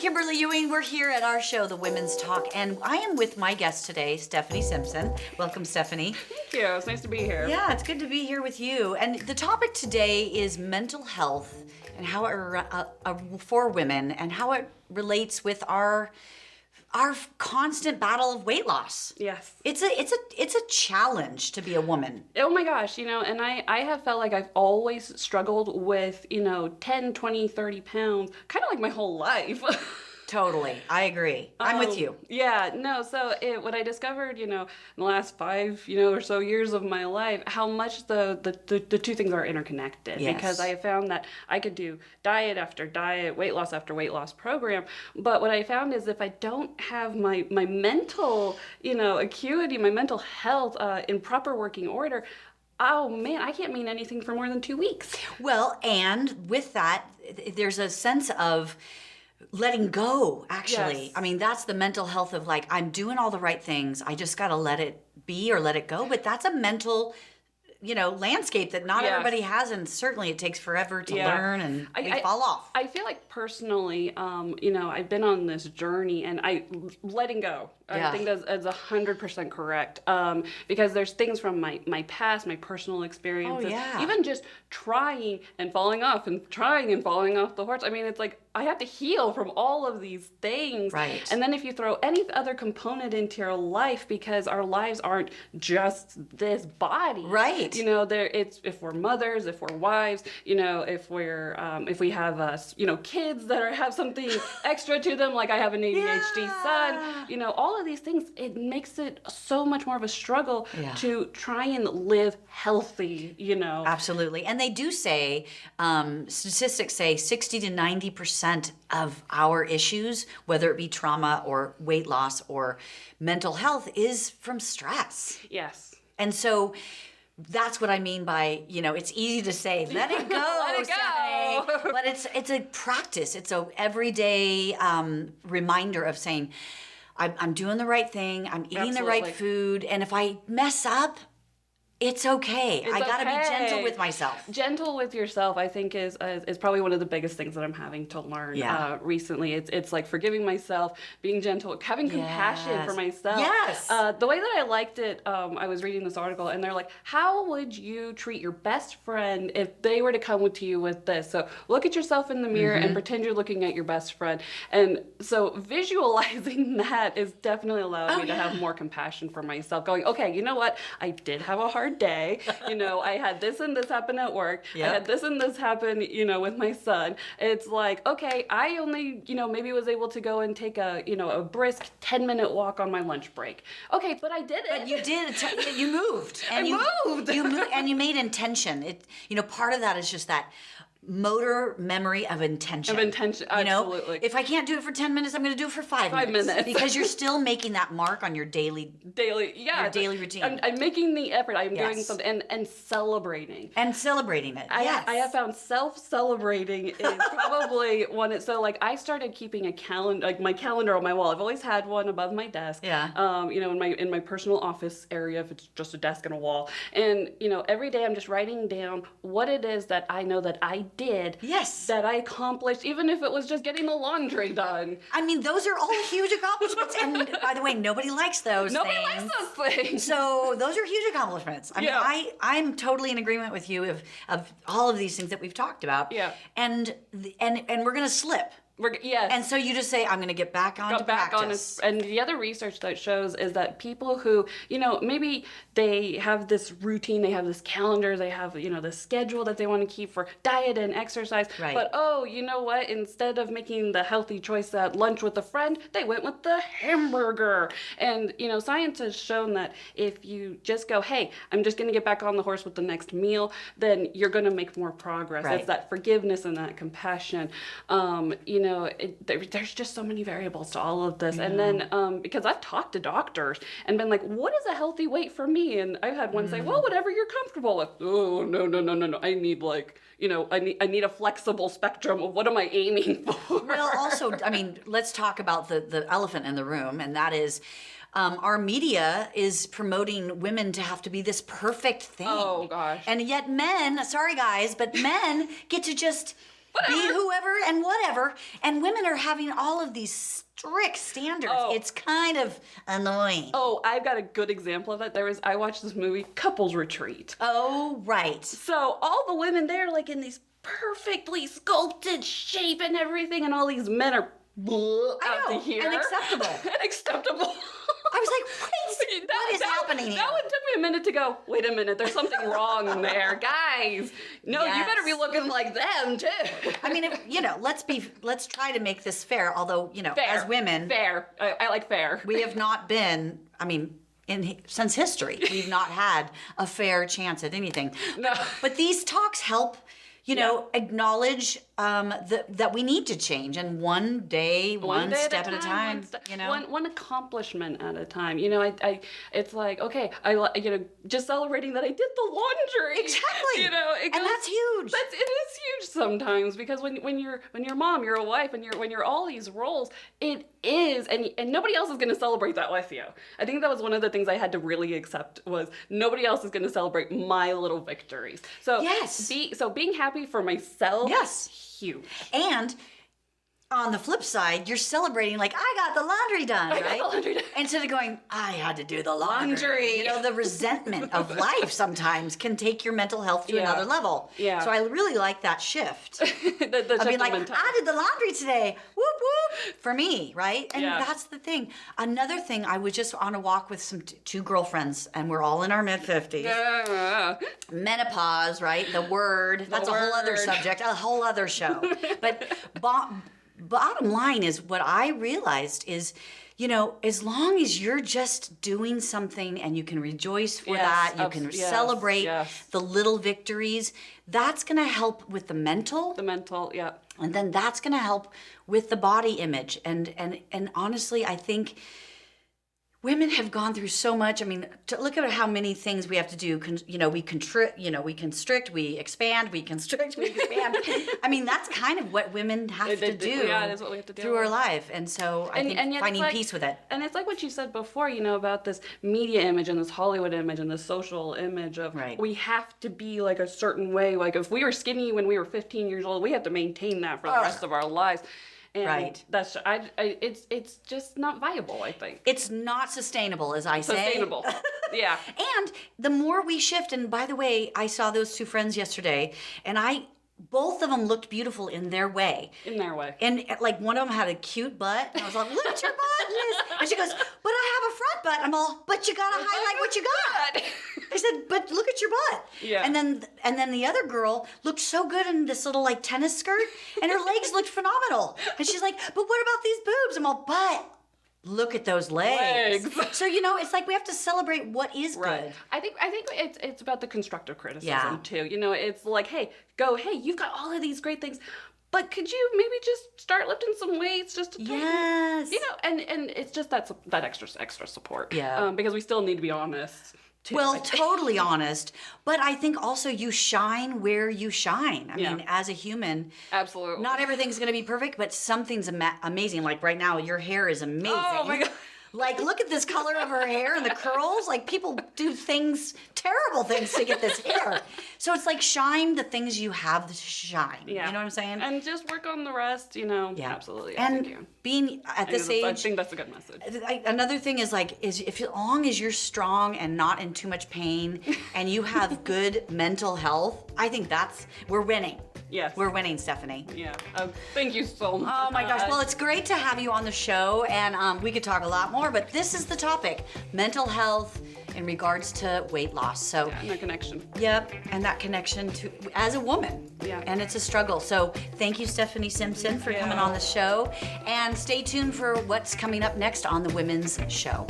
Kimberly Ewing. We're here at our show, The Women's Talk, and I am with my guest today, Stephanie Simpson. Welcome, Stephanie. Thank you. It's nice to be here. Yeah, it's good to be here with you. And the topic today is mental health and how it for women and how it relates with our constant battle of weight loss. Yes. It's a challenge to be a woman. Oh my gosh, and I have felt like I've always struggled with, 10, 20, 30 pounds, kind of like my whole life. Totally. I agree. I'm with you. Yeah, no, so what I discovered, in the last 5, or so years of my life, how much the two things are interconnected. Yes. Because I have found that I could do diet after diet, weight loss after weight loss program, but what I found is if I don't have my mental, acuity, my mental health in proper working order, oh man, I can't mean anything for more than 2 weeks. Well, and with that, there's a sense of letting go, actually. Yes. I mean, that's the mental health of like, I'm doing all the right things. I just got to let it be or let it go. But that's a mental, landscape that not Yes. everybody has. And certainly it takes forever to learn and we fall off. I feel like personally, I've been on this journey and letting go. Yeah. I think that's 100% correct. Because there's things from my past, my personal experiences, Oh, yeah. even just trying and falling off and trying and falling off the horse. I mean, it's like I have to heal from all of these things. Right. And then if you throw any other component into your life, because our lives aren't just this body. Right. It's if we're mothers, if we're wives, if we're if we have kids that have something extra to them, like I have an ADHD son, all of these things, it makes it so much more of a struggle to try and live healthy, Absolutely. And they do say, statistics say 60 to 90% of our issues, whether it be trauma or weight loss or mental health, is from stress. Yes. And so that's what I mean by, it's easy to say, let it go, Let it go. Stephanie. But it's a practice. It's a everyday reminder of saying, I'm doing the right thing. I'm eating the right food. And if I mess up, it's okay. I got to be gentle with myself. Gentle with yourself, I think, is probably one of the biggest things that I'm having to learn recently. It's like forgiving myself, being gentle, having compassion for myself. Yes. The way that I liked it, I was reading this article, and they're like, how would you treat your best friend if they were to come to you with this? So look at yourself in the mirror and pretend you're looking at your best friend. And so visualizing that is definitely allowed me to have more compassion for myself, going, okay, you know what? I did have a hard day. I had this and this happen at work. Yep. I had this and this happen, with my son. It's like, okay, I only, maybe was able to go and take a brisk 10-minute walk on my lunch break. Okay, but I did it. But you did. You moved. And I moved. You moved, and you made intention. Part of that is just that motor memory of intention. Absolutely. If I can't do it for 10 minutes, I'm going to do it for 5 minutes. Because you're still making that mark on your daily routine. I'm making the effort. I'm doing something and celebrating. And celebrating it. I have found self-celebrating is probably one. So like I started keeping a calendar, like my calendar on my wall. I've always had one above my desk. Yeah. In my personal office area, if it's just a desk and a wall. And every day I'm just writing down what it is that I know that I did. Yes. That I accomplished, even if it was just getting the laundry done. I mean, those are all huge accomplishments. And by the way, nobody likes those Nobody things. likes those things. So those are huge accomplishments. I mean, I'm totally in agreement with you of all of these things that we've talked about. Yeah. And we're going to slip. Yes. And so you just say, I'm going to get back on to practice. And the other research that shows is that people who, maybe they have this routine, they have this calendar, they have, this schedule that they want to keep for diet and exercise. Right. But, oh, you know what? Instead of making the healthy choice at lunch with a friend, they went with the hamburger. And, science has shown that if you just go, hey, I'm just going to get back on the horse with the next meal, then you're going to make more progress. Right. It's that forgiveness and that compassion. There's just so many variables to all of this. And then because I've talked to doctors and been like, what is a healthy weight for me? And I've had one say, well, whatever you're comfortable with. Oh, no. I need I need a flexible spectrum of what am I aiming for? Well, also, I mean, let's talk about the elephant in the room, and that is our media is promoting women to have to be this perfect thing. Oh, gosh. And yet men, sorry guys, but men get to just be whoever and whatever. And women are having all of these strict standards. Oh. It's kind of annoying. Oh, I've got a good example of that. I watched this movie, Couples Retreat. Oh, right. So all the women there, like in these perfectly sculpted shape and everything, and all these men are out to here. Unacceptable. Unacceptable. I was like, wait, what is happening here? That one took me a minute to go, wait a minute, there's something wrong there. Guys, no, you better be looking like them too. I mean, let's try to make this fair, although, Fair. as women, Fair. I like fair. we have not been, since history, we've not had a fair chance at anything. No. But these talks help, acknowledge that we need to change, and one day, one step at a time. One accomplishment at a time. It's like, okay, just celebrating that I did the laundry. Exactly. And that's huge. It is huge sometimes, because when you're a mom, you're a wife, and when you're all these roles, it is, and nobody else is going to celebrate that with you. I think that was one of the things I had to really accept, was nobody else is going to celebrate my little victories. So yes. Being happy for myself. Yes. Huge. And on the flip side, you're celebrating like, I got the laundry done, right? I got the laundry done. Instead of going, I had to do the laundry. The resentment of life sometimes can take your mental health to another level. Yeah. So I really like that shift. the I'd be like, mentality. I did the laundry today. Whoop, whoop. For me, right? And Yeah. that's the thing. Another thing, I was just on a walk with some two girlfriends, and we're all in our mid-50s. Menopause, right? The word. That's a whole other subject, a whole other show. But bottom line is, what I realized is, as long as you're just doing something and you can rejoice for that, you can celebrate the little victories, that's going to help with the mental. The mental, yeah. And then that's going to help with the body image. And honestly, I think women have gone through so much. I mean, look at how many things we have to do. We constrict, we expand, we constrict, we expand. I mean, that's kind of what women have to do. Yeah, it is what we have to do through our life. And so I think finding peace with it. And it's like what you said before, about this media image and this Hollywood image and this social image of we have to be like a certain way. Like if we were skinny when we were 15 years old, we have to maintain that for the rest of our lives. And that's it's just not viable, I think. It's not sustainable, as I say. Sustainable. Yeah. And the more we shift, and by the way, I saw those two friends yesterday, and both of them looked beautiful in their way. In their way. And like one of them had a cute butt, and I was like, look at your butt, Liz. And she goes, but I have a front butt. I'm all, but you gotta highlight what you got. I said, but look at your butt. Yeah. And then the other girl looked so good in this little like tennis skirt, and her legs looked phenomenal. And she's like, but what about these boobs? I'm all, but look at those legs. So it's like we have to celebrate what is good. I think it's about the constructive criticism too. It's like, hey, you've got all of these great things, but could you maybe just start lifting some weights just to yes. And it's just that extra support. Yeah. Because we still need to be honest. Too, well, totally honest. But I think also you shine where you shine. I mean, as a human, absolutely. Not everything's going to be perfect, but something's amazing. Like right now, your hair is amazing. Oh my God. Like, look at this color of her hair and the curls. Like, people do terrible things to get this hair. So it's like, shine the things you have to shine. Yeah. You know what I'm saying? And just work on the rest, Yeah. Absolutely. And being at this age. I think that's a good message. Another thing is as long as you're strong and not in too much pain and you have good mental health, I think we're winning. Yes. We're winning, Stephanie. Yeah. Thank you so much. Oh my gosh. Well, it's great to have you on the show, and we could talk a lot more, but this is the topic: mental health in regards to weight loss. So, and the connection. Yep. And that connection to as a woman. Yeah. And it's a struggle. So thank you, Stephanie Simpson, for coming on the show. And stay tuned for what's coming up next on the Women's Show.